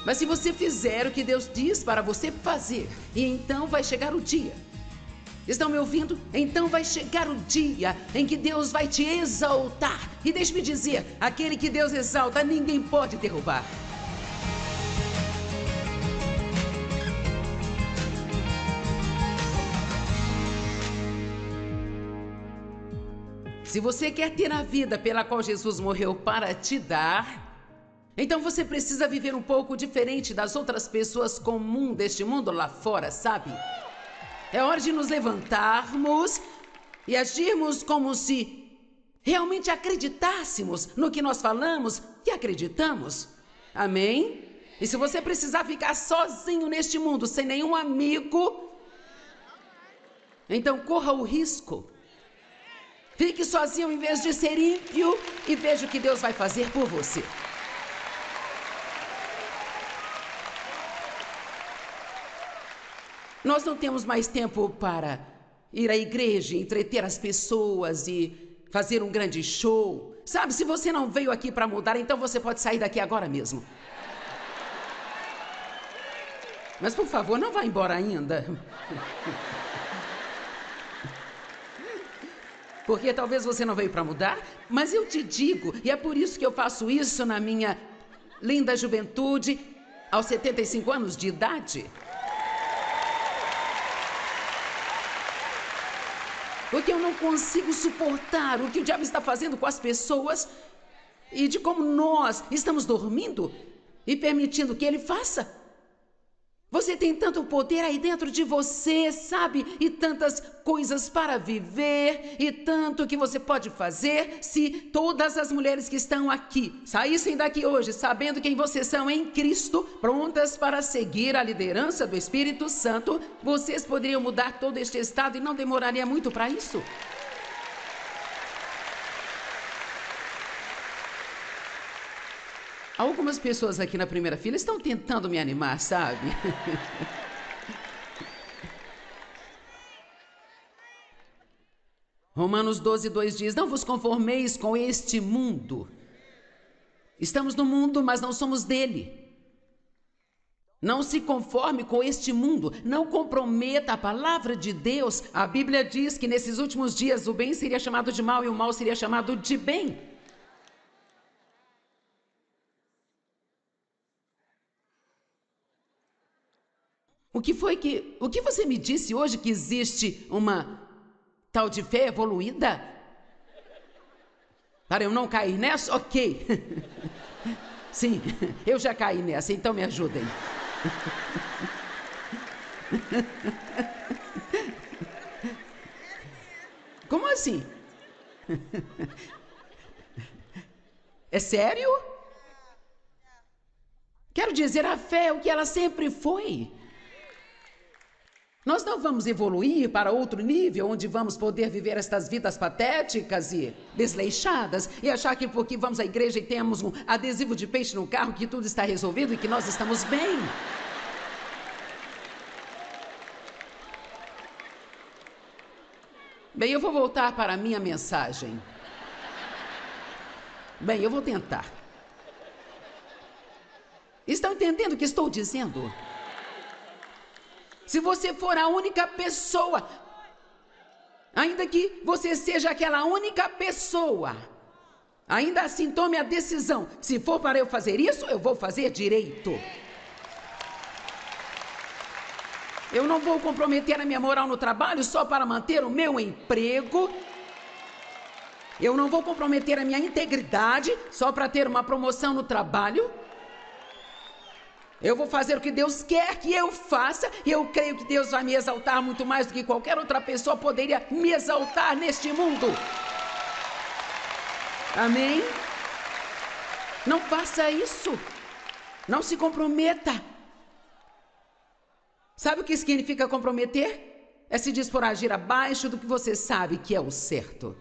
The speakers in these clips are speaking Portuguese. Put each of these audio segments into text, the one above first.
Mas se você fizer o que Deus diz para você fazer, e então vai chegar o dia. Estão me ouvindo? Então vai chegar o dia em que Deus vai te exaltar. E deixe-me dizer, aquele que Deus exalta, ninguém pode derrubar. Se você quer ter a vida pela qual Jesus morreu para te dar, então você precisa viver um pouco diferente das outras pessoas comuns deste mundo lá fora, sabe? É hora de nos levantarmos e agirmos como se realmente acreditássemos no que nós falamos e acreditamos. Amém? E se você precisar ficar sozinho neste mundo, sem nenhum amigo, então corra o risco. Fique sozinho em vez de ser ímpio e veja o que Deus vai fazer por você. Nós não temos mais tempo para ir à igreja, entreter as pessoas e fazer um grande show. Sabe, se você não veio aqui para mudar, então você pode sair daqui agora mesmo. Mas, por favor, não vá embora ainda. Porque talvez você não veio para mudar, mas eu te digo, e é por isso que eu faço isso na minha linda juventude, aos 75 anos de idade. Porque eu não consigo suportar o que o diabo está fazendo com as pessoas e de como nós estamos dormindo e permitindo que ele faça. Você tem tanto poder aí dentro de você, sabe? E tantas coisas para viver e tanto que você pode fazer se todas as mulheres que estão aqui saíssem daqui hoje sabendo quem vocês são em Cristo, prontas para seguir a liderança do Espírito Santo, vocês poderiam mudar todo este estado e não demoraria muito para isso. Algumas pessoas aqui na primeira fila estão tentando me animar, sabe? Romanos 12:2 diz, não vos conformeis com este mundo. Estamos no mundo, mas não somos dele. Não se conforme com este mundo, não comprometa a palavra de Deus. A Bíblia diz que nesses últimos dias o bem seria chamado de mal e o mal seria chamado de bem. O que você me disse hoje que existe uma tal de fé evoluída? Para eu não cair nessa? Ok. Sim, eu já caí nessa, então me ajudem. Como assim? É sério? Quero dizer, a fé é o que ela sempre foi. Nós não vamos evoluir para outro nível, onde vamos poder viver estas vidas patéticas e desleixadas e achar que porque vamos à igreja e temos um adesivo de peixe no carro que tudo está resolvido e que nós estamos bem. Bem, eu vou voltar para a minha mensagem. Bem, eu vou tentar. Estão entendendo o que estou dizendo? Se você for a única pessoa, ainda que você seja aquela única pessoa, ainda assim tome a decisão. Se for para eu fazer isso, eu vou fazer direito. Eu não vou comprometer a minha moral no trabalho só para manter o meu emprego. Eu não vou comprometer a minha integridade só para ter uma promoção no trabalho. Eu vou fazer o que Deus quer que eu faça e eu creio que Deus vai me exaltar muito mais do que qualquer outra pessoa poderia me exaltar neste mundo. Amém? Não faça isso. Não se comprometa. Sabe o que significa comprometer? É se dispor a agir abaixo do que você sabe que é o certo.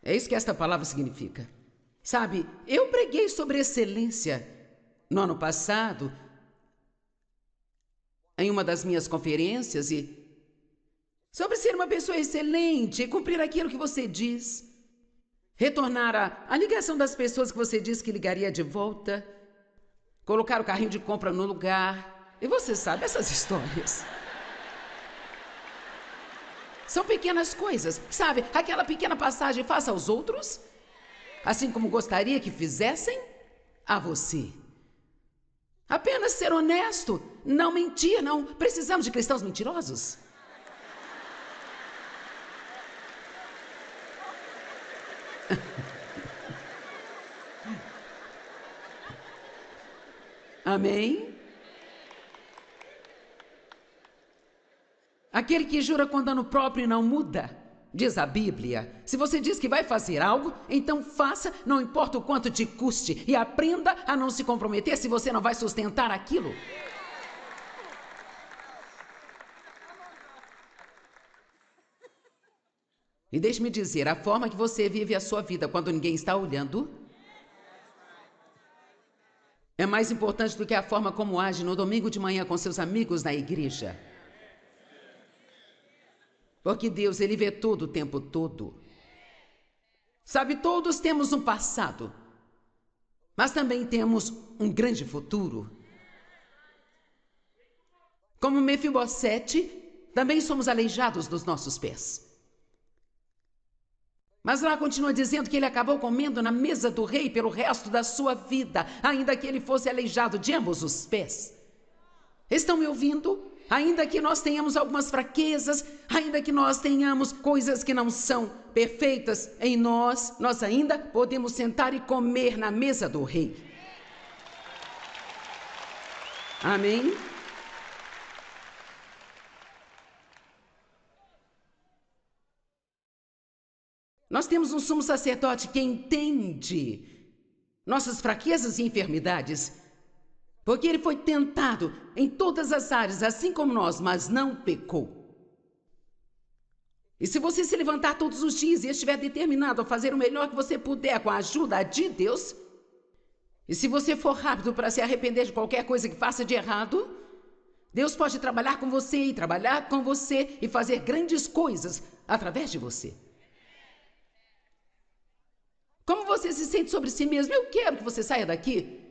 É isso que esta palavra significa. Sabe, eu preguei sobre excelência no ano passado, em uma das minhas conferências, e sobre ser uma pessoa excelente e cumprir aquilo que você diz, retornar a ligação das pessoas que você disse que ligaria de volta, colocar o carrinho de compra no lugar. E você sabe essas histórias. São pequenas coisas, sabe? Aquela pequena passagem faça aos outros, assim como gostaria que fizessem a você. Apenas ser honesto, não mentir, não precisamos de cristãos mentirosos. Amém? Aquele que jura com dano próprio não muda. Diz a Bíblia, se você diz que vai fazer algo, então faça, não importa o quanto te custe, e aprenda a não se comprometer se você não vai sustentar aquilo. E deixe-me dizer, a forma que você vive a sua vida quando ninguém está olhando é mais importante do que a forma como age no domingo de manhã com seus amigos na igreja. Porque Deus, Ele vê tudo o tempo todo. Sabe, todos temos um passado, mas também temos um grande futuro. Como Mefibosete, também somos aleijados dos nossos pés. Mas lá continua dizendo que ele acabou comendo na mesa do rei pelo resto da sua vida, ainda que ele fosse aleijado de ambos os pés. Estão me ouvindo? Ainda que nós tenhamos algumas fraquezas, ainda que nós tenhamos coisas que não são perfeitas em nós, nós ainda podemos sentar e comer na mesa do rei. Amém? Nós temos um sumo sacerdote que entende nossas fraquezas e enfermidades, porque ele foi tentado em todas as áreas, assim como nós, mas não pecou. E se você se levantar todos os dias e estiver determinado a fazer o melhor que você puder com a ajuda de Deus, e se você for rápido para se arrepender de qualquer coisa que faça de errado, Deus pode trabalhar com você e trabalhar com você e fazer grandes coisas através de você. Como você se sente sobre si mesmo? Eu quero que você saia daqui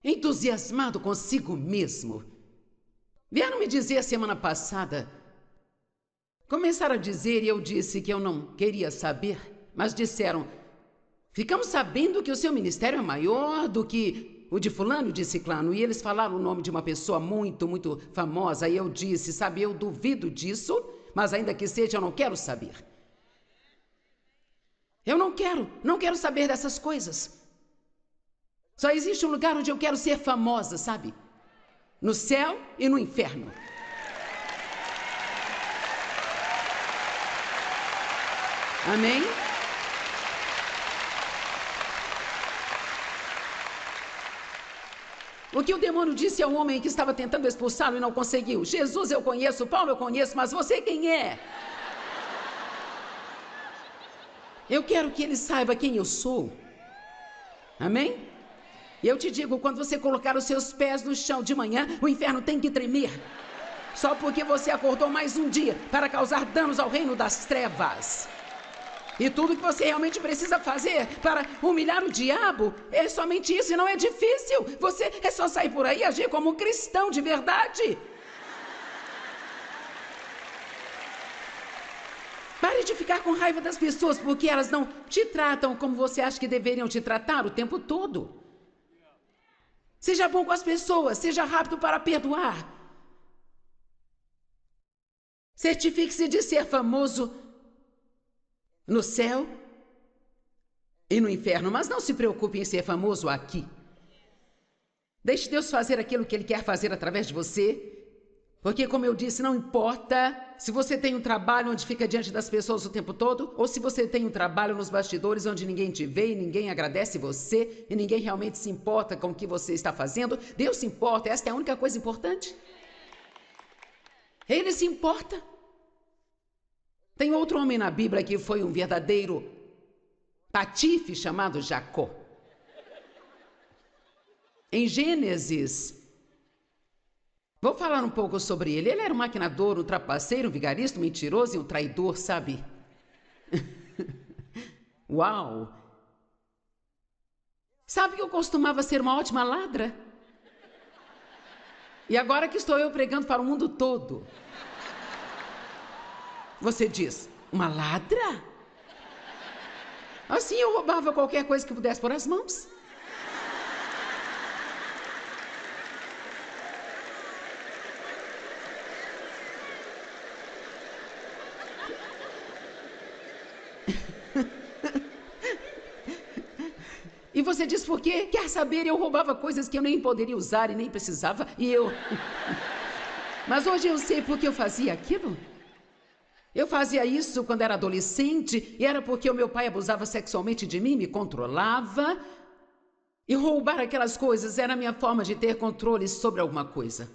entusiasmado consigo mesmo. Vieram me dizer semana passada, começaram a dizer, e eu disse que eu não queria saber, mas disseram, ficamos sabendo que o seu ministério é maior do que o de fulano e de ciclano, e eles falaram o nome de uma pessoa muito, muito famosa, e eu disse, sabe, eu duvido disso, mas ainda que seja, eu não quero saber. Eu não quero saber dessas coisas. Só existe um lugar onde eu quero ser famosa, sabe? No céu e no inferno. Amém? O que o demônio disse ao homem que estava tentando expulsá-lo e não conseguiu? Jesus eu conheço, Paulo eu conheço, mas você quem é? Eu quero que ele saiba quem eu sou. Amém? E eu te digo, quando você colocar os seus pés no chão de manhã, o inferno tem que tremer. Só porque você acordou mais um dia para causar danos ao reino das trevas. E tudo que você realmente precisa fazer para humilhar o diabo é somente isso, e não é difícil. Você é só sair por aí e agir como um cristão de verdade. Pare de ficar com raiva das pessoas porque elas não te tratam como você acha que deveriam te tratar o tempo todo. Seja bom com as pessoas, seja rápido para perdoar. Certifique-se de ser famoso no céu e no inferno, mas não se preocupe em ser famoso aqui. Deixe Deus fazer aquilo que Ele quer fazer através de você. Porque, como eu disse, não importa se você tem um trabalho onde fica diante das pessoas o tempo todo, ou se você tem um trabalho nos bastidores onde ninguém te vê e ninguém agradece você e ninguém realmente se importa com o que você está fazendo. Deus se importa, esta é a única coisa importante. Ele se importa. Tem outro homem na Bíblia que foi um verdadeiro patife chamado Jacó. Em Gênesis, vou falar um pouco sobre ele. Ele era um maquinador, um trapaceiro, um vigarista, um mentiroso e um traidor, sabe? Uau! Sabe que eu costumava ser uma ótima ladra? E agora que estou eu pregando para o mundo todo, você diz, uma ladra? Assim eu roubava qualquer coisa que pudesse pôr as mãos. E você diz por quê? Quer saber, eu roubava coisas que eu nem poderia usar e nem precisava, e eu... Mas hoje eu sei por que eu fazia aquilo. Eu fazia isso quando era adolescente, e era porque o meu pai abusava sexualmente de mim, me controlava, e roubar aquelas coisas era a minha forma de ter controle sobre alguma coisa.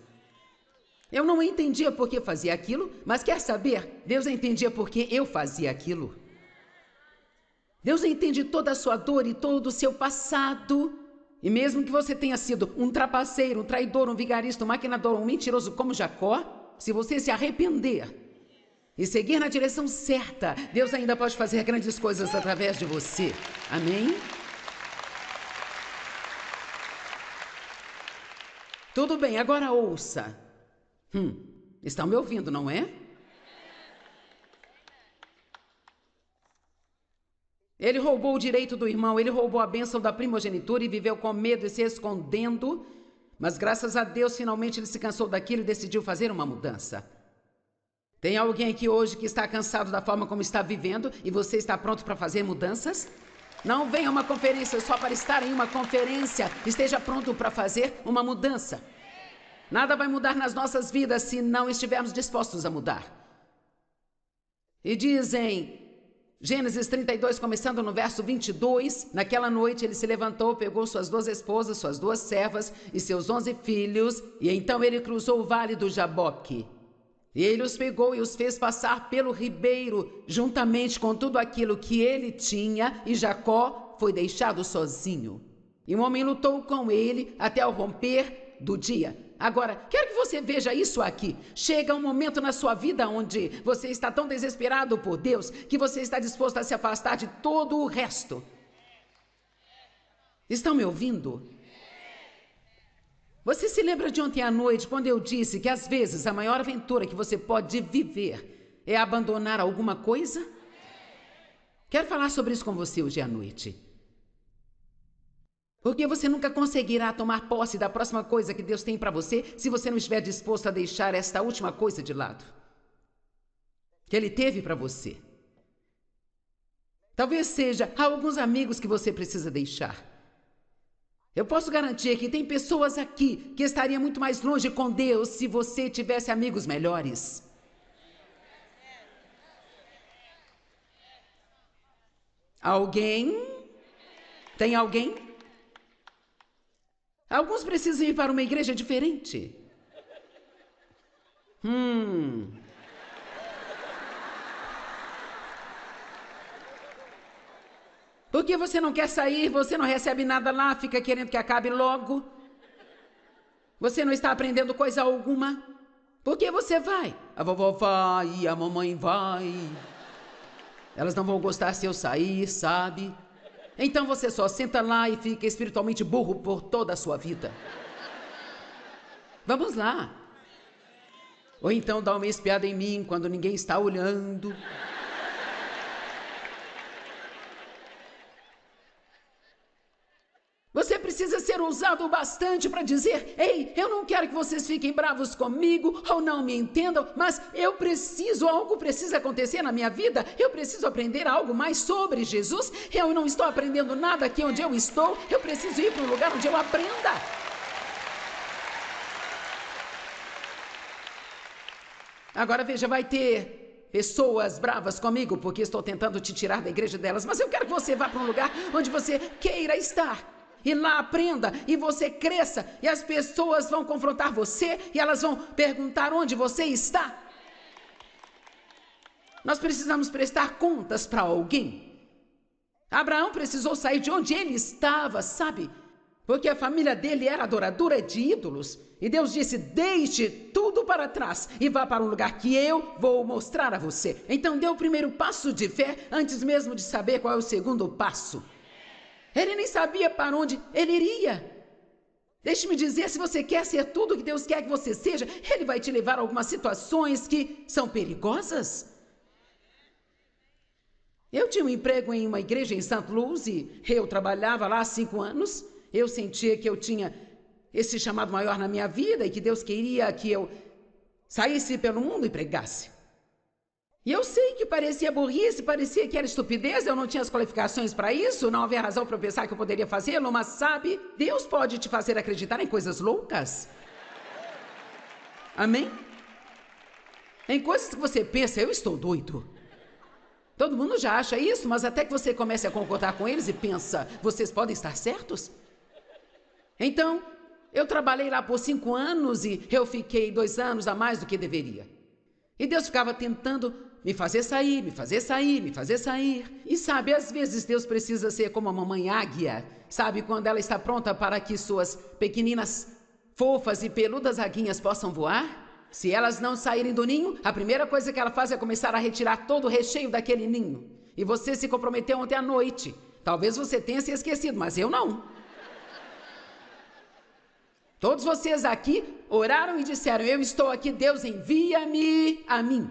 Eu não entendia por que fazia aquilo, mas quer saber? Deus entendia por que eu fazia aquilo. Deus entende toda a sua dor e todo o seu passado. E mesmo que você tenha sido um trapaceiro, um traidor, um vigarista, um maquinador, um mentiroso como Jacó, se você se arrepender e seguir na direção certa, Deus ainda pode fazer grandes coisas através de você. Amém? Tudo bem, agora ouça. Estão me ouvindo, não é? Ele roubou o direito do irmão, ele roubou a bênção da primogenitura e viveu com medo e se escondendo. Mas graças a Deus, finalmente ele se cansou daquilo e decidiu fazer uma mudança. Tem alguém aqui hoje que está cansado da forma como está vivendo e você está pronto para fazer mudanças? Não venha a uma conferência só para estar em uma conferência. Esteja pronto para fazer uma mudança. Nada vai mudar nas nossas vidas se não estivermos dispostos a mudar. E dizem... Gênesis 32, começando no verso 22, naquela noite ele se levantou, pegou suas 2 esposas, suas 2 servas e seus 11 filhos, e então ele cruzou o vale do Jaboque. E ele os pegou e os fez passar pelo ribeiro, juntamente com tudo aquilo que ele tinha, e Jacó foi deixado sozinho. E um homem lutou com ele até o romper do dia. Agora, quero que você veja isso aqui. Chega um momento na sua vida onde você está tão desesperado por Deus que você está disposto a se afastar de todo o resto. Estão me ouvindo? Você se lembra de ontem à noite quando eu disse que às vezes a maior aventura que você pode viver é abandonar alguma coisa? Quero falar sobre isso com você hoje à noite. Porque você nunca conseguirá tomar posse da próxima coisa que Deus tem para você se você não estiver disposto a deixar esta última coisa de lado. Que Ele teve para você. Talvez seja alguns amigos que você precisa deixar. Eu posso garantir que tem pessoas aqui que estariam muito mais longe com Deus se você tivesse amigos melhores. Alguém? Tem alguém? Alguns precisam ir para uma igreja diferente. Porque você não quer sair, você não recebe nada lá, fica querendo que acabe logo. Você não está aprendendo coisa alguma. Por que você vai? A vovó vai, a mamãe vai. Elas não vão gostar se eu sair, sabe? Então você só senta lá e fica espiritualmente burro por toda a sua vida. Vamos lá. Ou então dá uma espiada em mim quando ninguém está olhando. Você precisa ser ousado bastante para dizer: ei, eu não quero que vocês fiquem bravos comigo ou não me entendam, mas algo precisa acontecer na minha vida, eu preciso aprender algo mais sobre Jesus, eu não estou aprendendo nada aqui onde eu estou, eu preciso ir para um lugar onde eu aprenda. Agora veja, vai ter pessoas bravas comigo porque estou tentando te tirar da igreja delas, mas eu quero que você vá para um lugar onde você queira estar. E lá aprenda, e você cresça, e as pessoas vão confrontar você, e elas vão perguntar onde você está. Nós precisamos prestar contas para alguém. Abraão precisou sair de onde ele estava, sabe? Porque a família dele era adoradora de ídolos. E Deus disse: deixe tudo para trás e vá para um lugar que eu vou mostrar a você. Então deu o primeiro passo de fé, antes mesmo de saber qual é o segundo passo. Ele nem sabia para onde ele iria. Deixe-me dizer, se você quer ser tudo o que Deus quer que você seja, Ele vai te levar a algumas situações que são perigosas. Eu tinha um emprego em uma igreja em St. Louis e eu trabalhava lá há 5 anos. Eu sentia que eu tinha esse chamado maior na minha vida e que Deus queria que eu saísse pelo mundo e pregasse. E eu sei que parecia burrice, parecia que era estupidez, eu não tinha as qualificações para isso, não havia razão para eu pensar que eu poderia fazê-lo, mas sabe, Deus pode te fazer acreditar em coisas loucas. Amém? Em coisas que você pensa, eu estou doido. Todo mundo já acha isso, mas até que você comece a concordar com eles e pensa, vocês podem estar certos? Então, eu trabalhei lá por 5 anos e eu fiquei 2 anos a mais do que deveria. E Deus ficava tentando me fazer sair, me fazer sair, me fazer sair. E sabe, às vezes Deus precisa ser como a mamãe águia, sabe, quando ela está pronta para que suas pequeninas, fofas e peludas aguinhas possam voar. Se elas não saírem do ninho, a primeira coisa que ela faz é começar a retirar todo o recheio daquele ninho. E você se comprometeu ontem à noite. Talvez você tenha se esquecido, mas eu não. Todos vocês aqui oraram e disseram, eu estou aqui, Deus envia-me a mim.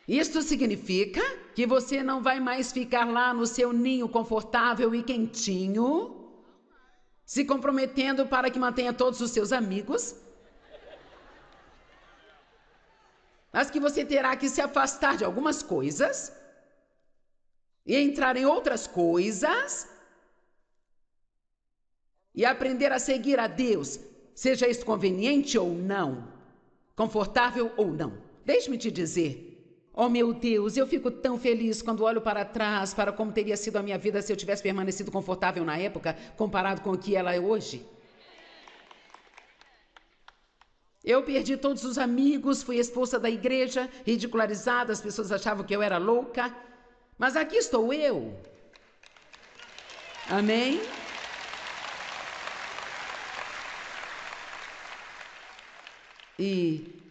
Isto significa que você não vai mais ficar lá no seu ninho confortável e quentinho, se comprometendo para que mantenha todos os seus amigos, mas que você terá que se afastar de algumas coisas e entrar em outras coisas e aprender a seguir a Deus, seja isso conveniente ou não, confortável ou não. Deixe-me te dizer, oh meu Deus, eu fico tão feliz quando olho para trás, para como teria sido a minha vida se eu tivesse permanecido confortável na época, comparado com o que ela é hoje. Eu perdi todos os amigos, fui expulsa da igreja, ridicularizada, as pessoas achavam que eu era louca, mas aqui estou eu. Amém? E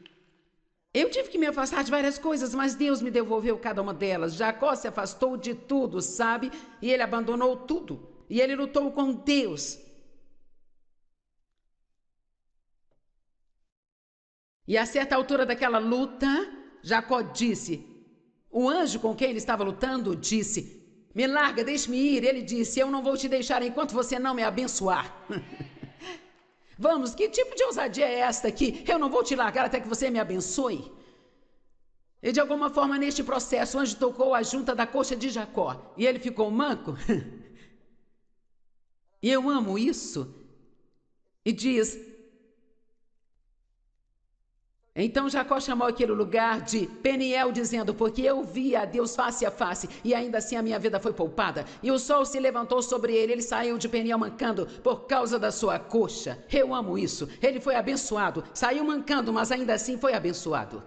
eu tive que me afastar de várias coisas, mas Deus me devolveu cada uma delas. Jacó se afastou de tudo, sabe? E ele abandonou tudo. E ele lutou com Deus. E a certa altura daquela luta, Jacó disse, o anjo com quem ele estava lutando disse, me larga, deixe-me ir. Ele disse, eu não vou te deixar enquanto você não me abençoar. Vamos, que tipo de ousadia é esta aqui? Eu não vou te largar até que você me abençoe. E de alguma forma, neste processo, o anjo tocou a junta da coxa de Jacó. E ele ficou manco. E eu amo isso. E diz... Então Jacó chamou aquele lugar de Peniel, dizendo, porque eu vi a Deus face a face, e ainda assim a minha vida foi poupada. E o sol se levantou sobre ele, ele saiu de Peniel mancando por causa da sua coxa. Eu amo isso. Ele foi abençoado, saiu mancando, mas ainda assim foi abençoado.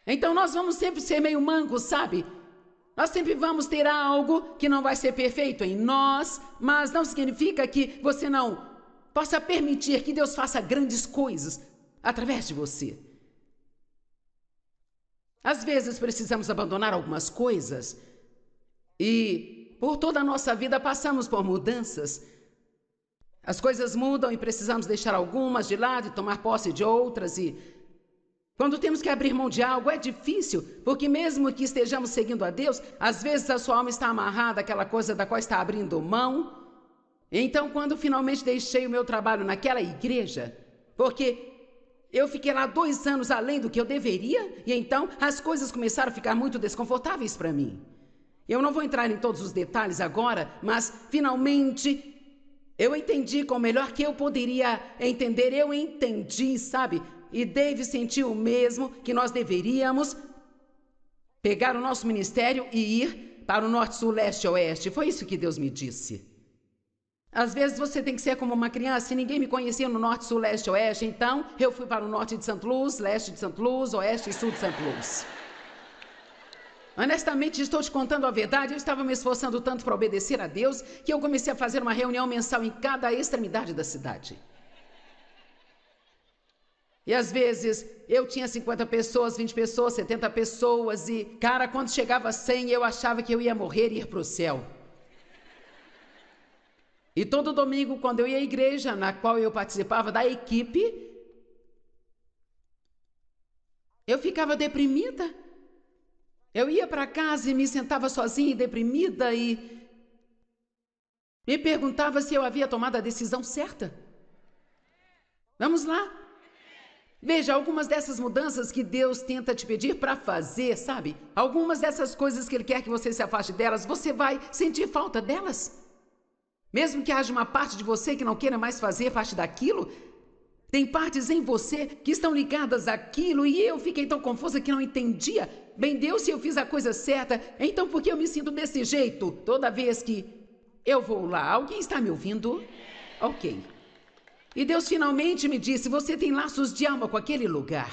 Então nós vamos sempre ser meio mancos, sabe? Nós sempre vamos ter algo que não vai ser perfeito em nós, mas não significa que você não possa permitir que Deus faça grandes coisas através de você. Às vezes precisamos abandonar algumas coisas e por toda a nossa vida passamos por mudanças. As coisas mudam e precisamos deixar algumas de lado e tomar posse de outras, e quando temos que abrir mão de algo é difícil, porque mesmo que estejamos seguindo a Deus, às vezes a sua alma está amarrada àquela coisa da qual está abrindo mão. Então, quando finalmente deixei o meu trabalho naquela igreja, porque eu fiquei lá 2 anos além do que eu deveria, e então as coisas começaram a ficar muito desconfortáveis para mim. Eu não vou entrar em todos os detalhes agora, mas finalmente eu entendi com o melhor que eu poderia entender. Eu entendi, sabe? E Dave sentiu o mesmo, que nós deveríamos pegar o nosso ministério e ir para o norte, sul, leste, oeste. Foi isso que Deus me disse. Às vezes você tem que ser como uma criança, e ninguém me conhecia no norte, sul, leste, oeste, então eu fui para o norte de St. Louis, leste de St. Louis, oeste e sul de St. Louis. Honestamente, estou te contando a verdade, eu estava me esforçando tanto para obedecer a Deus, que eu comecei a fazer uma reunião mensal em cada extremidade da cidade. E às vezes eu tinha 50 pessoas, 20 pessoas, 70 pessoas, e cara, quando chegava a 100, eu achava que eu ia morrer e ir para o céu. E todo domingo, quando eu ia à igreja, na qual eu participava da equipe, eu ficava deprimida. Eu ia para casa e me sentava sozinha e deprimida e me perguntava se eu havia tomado a decisão certa. Vamos lá. Veja, algumas dessas mudanças que Deus tenta te pedir para fazer, sabe? Algumas dessas coisas que Ele quer que você se afaste delas, você vai sentir falta delas. Mesmo que haja uma parte de você que não queira mais fazer parte daquilo, tem partes em você que estão ligadas àquilo e eu fiquei tão confusa que não entendia. Bem, Deus, se eu fiz a coisa certa, então por que eu me sinto desse jeito toda vez que eu vou lá? Alguém está me ouvindo? Ok. E Deus finalmente me disse, você tem laços de alma com aquele lugar.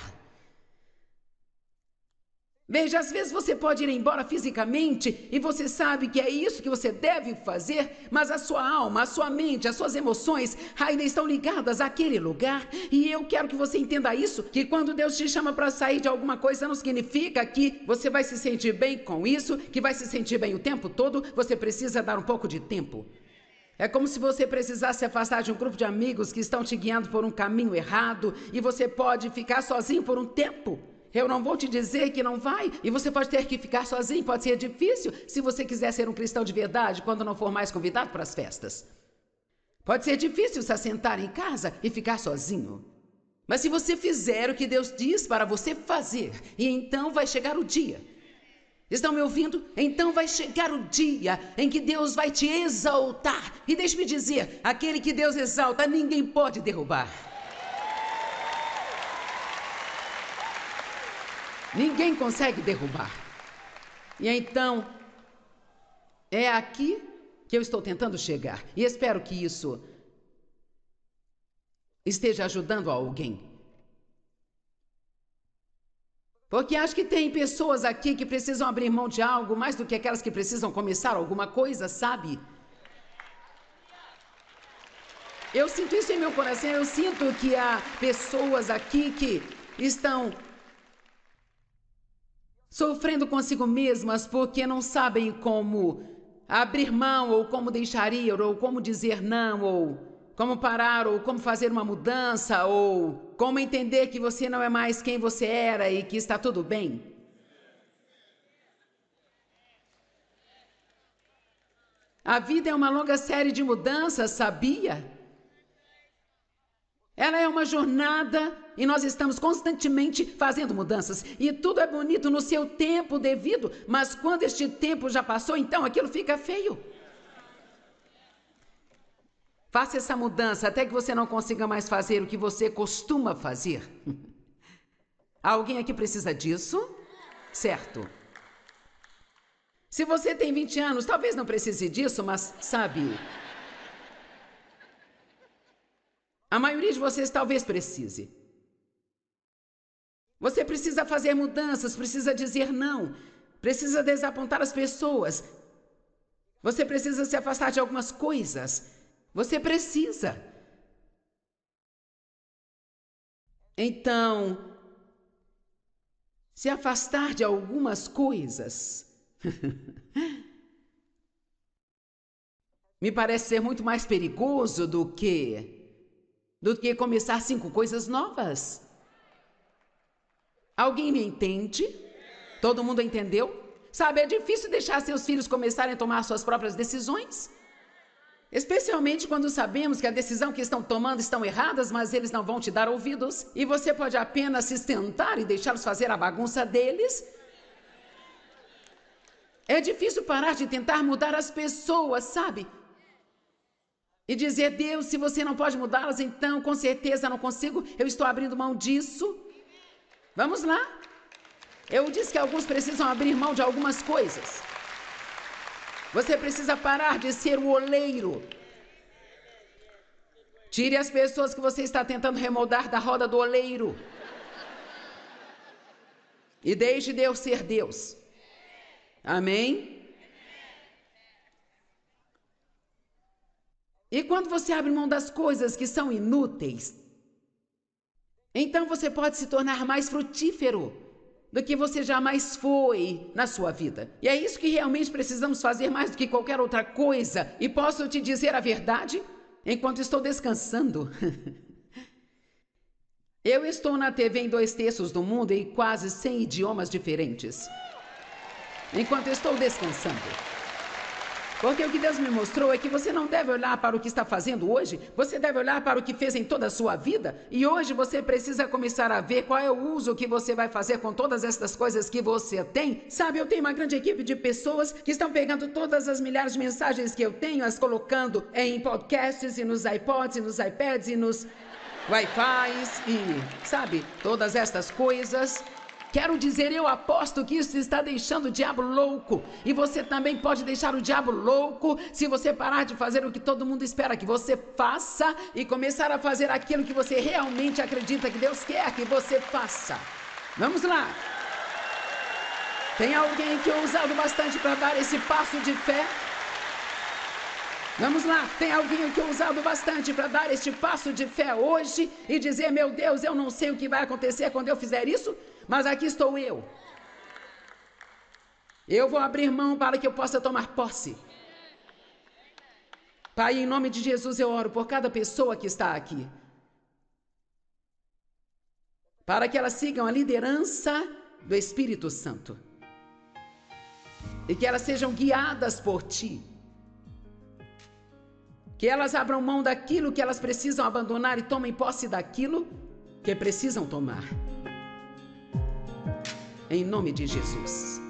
Veja, às vezes você pode ir embora fisicamente e você sabe que é isso que você deve fazer, mas a sua alma, a sua mente, as suas emoções ainda estão ligadas àquele lugar. E eu quero que você entenda isso, que quando Deus te chama para sair de alguma coisa, não significa que você vai se sentir bem com isso, que vai se sentir bem o tempo todo. Você precisa dar um pouco de tempo. É como se você precisasse se afastar de um grupo de amigos que estão te guiando por um caminho errado e você pode ficar sozinho por um tempo. Eu não vou te dizer que não vai, e você pode ter que ficar sozinho, pode ser difícil se você quiser ser um cristão de verdade quando não for mais convidado para as festas. Pode ser difícil se assentar em casa e ficar sozinho. Mas se você fizer o que Deus diz para você fazer, e então vai chegar o dia. Estão me ouvindo? Então vai chegar o dia em que Deus vai te exaltar. E deixe-me dizer, aquele que Deus exalta, ninguém pode derrubar. Ninguém consegue derrubar. E então, é aqui que eu estou tentando chegar. E espero que isso esteja ajudando alguém. Porque acho que tem pessoas aqui que precisam abrir mão de algo mais do que aquelas que precisam começar alguma coisa, sabe? Eu sinto isso em meu coração. Eu sinto que há pessoas aqui que estão sofrendo consigo mesmas porque não sabem como abrir mão, ou como deixar ir, ou como dizer não, ou como parar, ou como fazer uma mudança, ou como entender que você não é mais quem você era e que está tudo bem. A vida é uma longa série de mudanças, sabia? Ela é uma jornada e nós estamos constantemente fazendo mudanças. E tudo é bonito no seu tempo devido, mas quando este tempo já passou, então aquilo fica feio. Faça essa mudança até que você não consiga mais fazer o que você costuma fazer. Alguém aqui precisa disso? Certo. Se você tem 20 anos, talvez não precise disso, mas sabe, a maioria de vocês talvez precise. Você precisa fazer mudanças, precisa dizer não, precisa desapontar as pessoas. Você precisa se afastar de algumas coisas. Você precisa. Então, se afastar de algumas coisas me parece ser muito mais perigoso do que começar 5 coisas novas. Alguém me entende? Todo mundo entendeu? Sabe, é difícil deixar seus filhos começarem a tomar suas próprias decisões. Especialmente quando sabemos que a decisão que estão tomando estão erradas, mas eles não vão te dar ouvidos. E você pode apenas se sustentar e deixá-los fazer a bagunça deles. É difícil parar de tentar mudar as pessoas, sabe? E dizer, Deus, se você não pode mudá-las, então com certeza não consigo, eu estou abrindo mão disso. Vamos lá? Eu disse que alguns precisam abrir mão de algumas coisas. Você precisa parar de ser o oleiro. Tire as pessoas que você está tentando remoldar da roda do oleiro. E deixe Deus ser Deus. Amém? E quando você abre mão das coisas que são inúteis, então você pode se tornar mais frutífero. do que você jamais foi na sua vida. E é isso que realmente precisamos fazer mais do que qualquer outra coisa. E posso te dizer a verdade? Enquanto estou descansando, eu estou na TV em 2/3 do mundo em quase 100 idiomas diferentes. Enquanto estou descansando. Porque o que Deus me mostrou é que você não deve olhar para o que está fazendo hoje, você deve olhar para o que fez em toda a sua vida. E hoje você precisa começar a ver qual é o uso que você vai fazer com todas estas coisas que você tem. Sabe, eu tenho uma grande equipe de pessoas que estão pegando todas as milhares de mensagens que eu tenho, as colocando em podcasts e nos iPods e nos iPads e nos Wi-Fis e, sabe, todas estas coisas. Quero dizer, eu aposto que isso está deixando o diabo louco. E você também pode deixar o diabo louco se você parar de fazer o que todo mundo espera que você faça e começar a fazer aquilo que você realmente acredita que Deus quer que você faça. Vamos lá. Tem alguém que eu usado bastante para dar esse passo de fé? Vamos lá, tem alguém que eu usado bastante para dar este passo de fé hoje e dizer, meu Deus, eu não sei o que vai acontecer quando eu fizer isso, mas aqui estou eu. Eu vou abrir mão para que eu possa tomar posse. Pai, em nome de Jesus eu oro por cada pessoa que está aqui. Para que elas sigam a liderança do Espírito Santo. E que elas sejam guiadas por Ti. Que elas abram mão daquilo que elas precisam abandonar e tomem posse daquilo que precisam tomar. Em nome de Jesus.